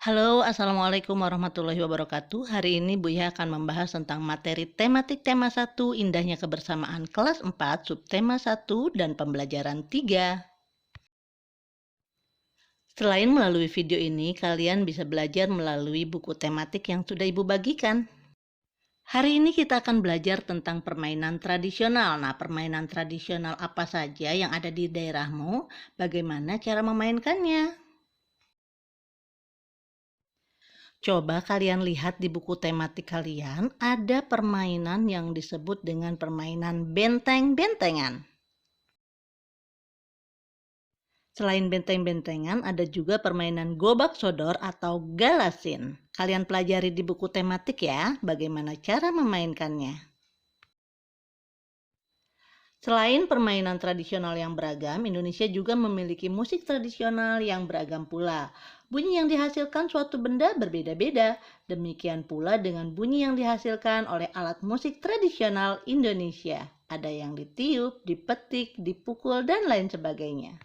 Halo, Assalamualaikum warahmatullahi wabarakatuh. Hari ini Buya akan membahas tentang materi tematik tema 1, indahnya kebersamaan kelas 4, subtema 1, dan pembelajaran 3. Selain melalui video ini, kalian bisa belajar melalui buku tematik yang sudah Ibu bagikan. Hari ini kita akan belajar tentang permainan tradisional. Nah, permainan tradisional apa saja yang ada di daerahmu? Bagaimana cara memainkannya? Coba kalian lihat di buku tematik kalian, ada permainan yang disebut dengan permainan benteng-bentengan. Selain benteng-bentengan, ada juga permainan gobak sodor atau galasin. Kalian pelajari di buku tematik ya, bagaimana cara memainkannya. Selain permainan tradisional yang beragam, Indonesia juga memiliki musik tradisional yang beragam pula. Bunyi yang dihasilkan suatu benda berbeda-beda. Demikian pula dengan bunyi yang dihasilkan oleh alat musik tradisional Indonesia. Ada yang ditiup, dipetik, dipukul, dan lain sebagainya.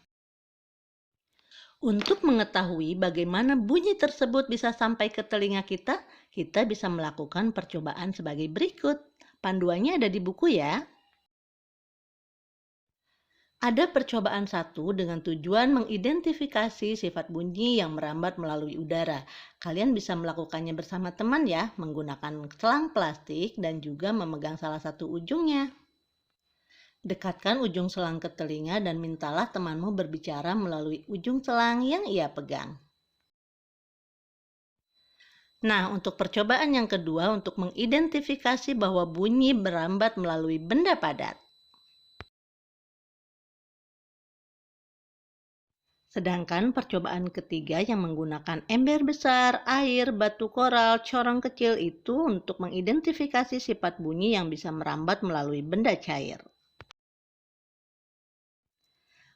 Untuk mengetahui bagaimana bunyi tersebut bisa sampai ke telinga kita bisa melakukan percobaan sebagai berikut. Panduannya ada di buku ya. Ada percobaan satu dengan tujuan mengidentifikasi sifat bunyi yang merambat melalui udara. Kalian bisa melakukannya bersama teman ya, menggunakan selang plastik dan juga memegang salah satu ujungnya. Dekatkan ujung selang ke telinga dan mintalah temanmu berbicara melalui ujung selang yang ia pegang. Nah, untuk percobaan yang kedua untuk mengidentifikasi bahwa bunyi merambat melalui benda padat. Sedangkan percobaan ketiga yang menggunakan ember besar, air, batu koral, corong kecil itu untuk mengidentifikasi sifat bunyi yang bisa merambat melalui benda cair.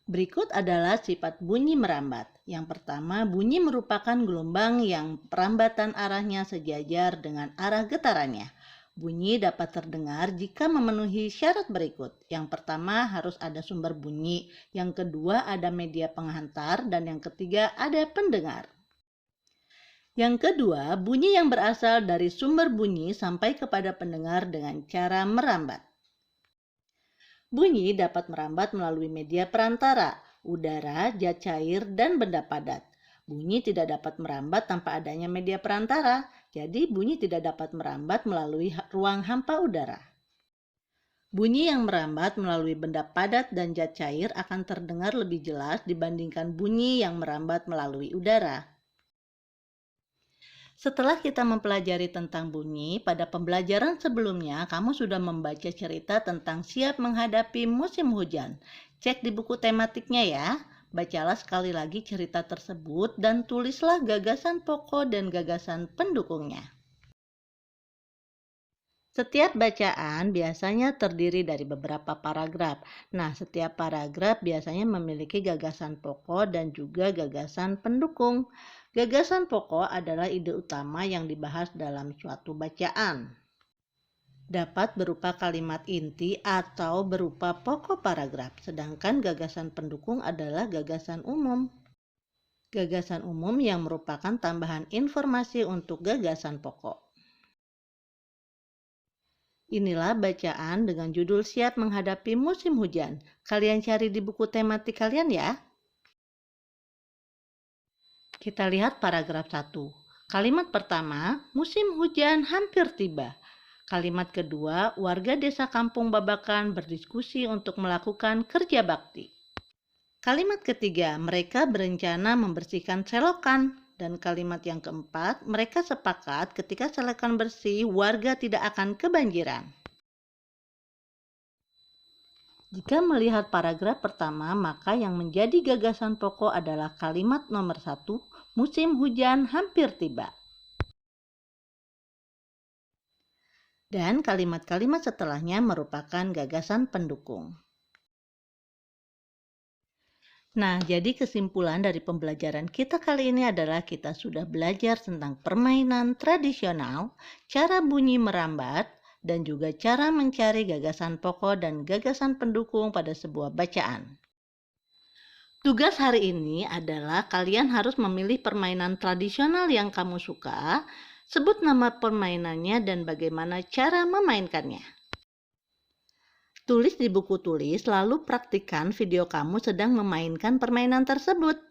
Berikut adalah sifat bunyi merambat. Yang pertama, bunyi merupakan gelombang yang perambatan arahnya sejajar dengan arah getarannya. Bunyi dapat terdengar jika memenuhi syarat berikut. Yang pertama, harus ada sumber bunyi. Yang kedua, ada media penghantar. Dan yang ketiga, ada pendengar. Yang kedua, bunyi yang berasal dari sumber bunyi sampai kepada pendengar dengan cara merambat. Bunyi dapat merambat melalui media perantara, udara, zat cair, dan benda padat. Bunyi tidak dapat merambat tanpa adanya media perantara, jadi bunyi tidak dapat merambat melalui ruang hampa udara. Bunyi yang merambat melalui benda padat dan zat cair akan terdengar lebih jelas dibandingkan bunyi yang merambat melalui udara. Setelah kita mempelajari tentang bunyi, pada pembelajaran sebelumnya kamu sudah membaca cerita tentang siap menghadapi musim hujan. Cek di buku tematiknya ya. Bacalah sekali lagi cerita tersebut dan tulislah gagasan pokok dan gagasan pendukungnya. Setiap bacaan biasanya terdiri dari beberapa paragraf. Nah, setiap paragraf biasanya memiliki gagasan pokok dan juga gagasan pendukung. Gagasan pokok adalah ide utama yang dibahas dalam suatu bacaan. Dapat berupa kalimat inti atau berupa pokok paragraf, sedangkan gagasan pendukung adalah gagasan umum. Gagasan umum yang merupakan tambahan informasi untuk gagasan pokok. Inilah bacaan dengan judul Siap Menghadapi Musim Hujan. Kalian cari di buku tematik kalian ya. Kita lihat paragraf 1. Kalimat pertama, musim hujan hampir tiba. Kalimat kedua, warga desa Kampung Babakan berdiskusi untuk melakukan kerja bakti. Kalimat ketiga, mereka berencana membersihkan selokan. Dan kalimat yang keempat, mereka sepakat ketika selokan bersih, warga tidak akan kebanjiran. Jika melihat paragraf pertama, maka yang menjadi gagasan pokok adalah kalimat nomor 1, musim hujan hampir tiba. Dan kalimat-kalimat setelahnya merupakan gagasan pendukung. Nah, jadi kesimpulan dari pembelajaran kita kali ini adalah kita sudah belajar tentang permainan tradisional, cara bunyi merambat, dan juga cara mencari gagasan pokok dan gagasan pendukung pada sebuah bacaan. Tugas hari ini adalah kalian harus memilih permainan tradisional yang kamu suka, sebut nama permainannya dan bagaimana cara memainkannya. Tulis di buku tulis, lalu praktikkan video kamu sedang memainkan permainan tersebut.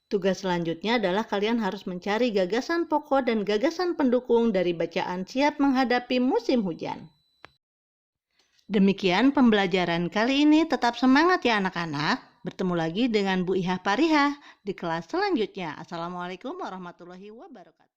Tugas selanjutnya adalah kalian harus mencari gagasan pokok dan gagasan pendukung dari bacaan siap menghadapi musim hujan. Demikian pembelajaran kali ini, tetap semangat ya anak-anak. Bertemu lagi dengan Bu Iha Pariha di kelas selanjutnya. Assalamualaikum warahmatullahi wabarakatuh.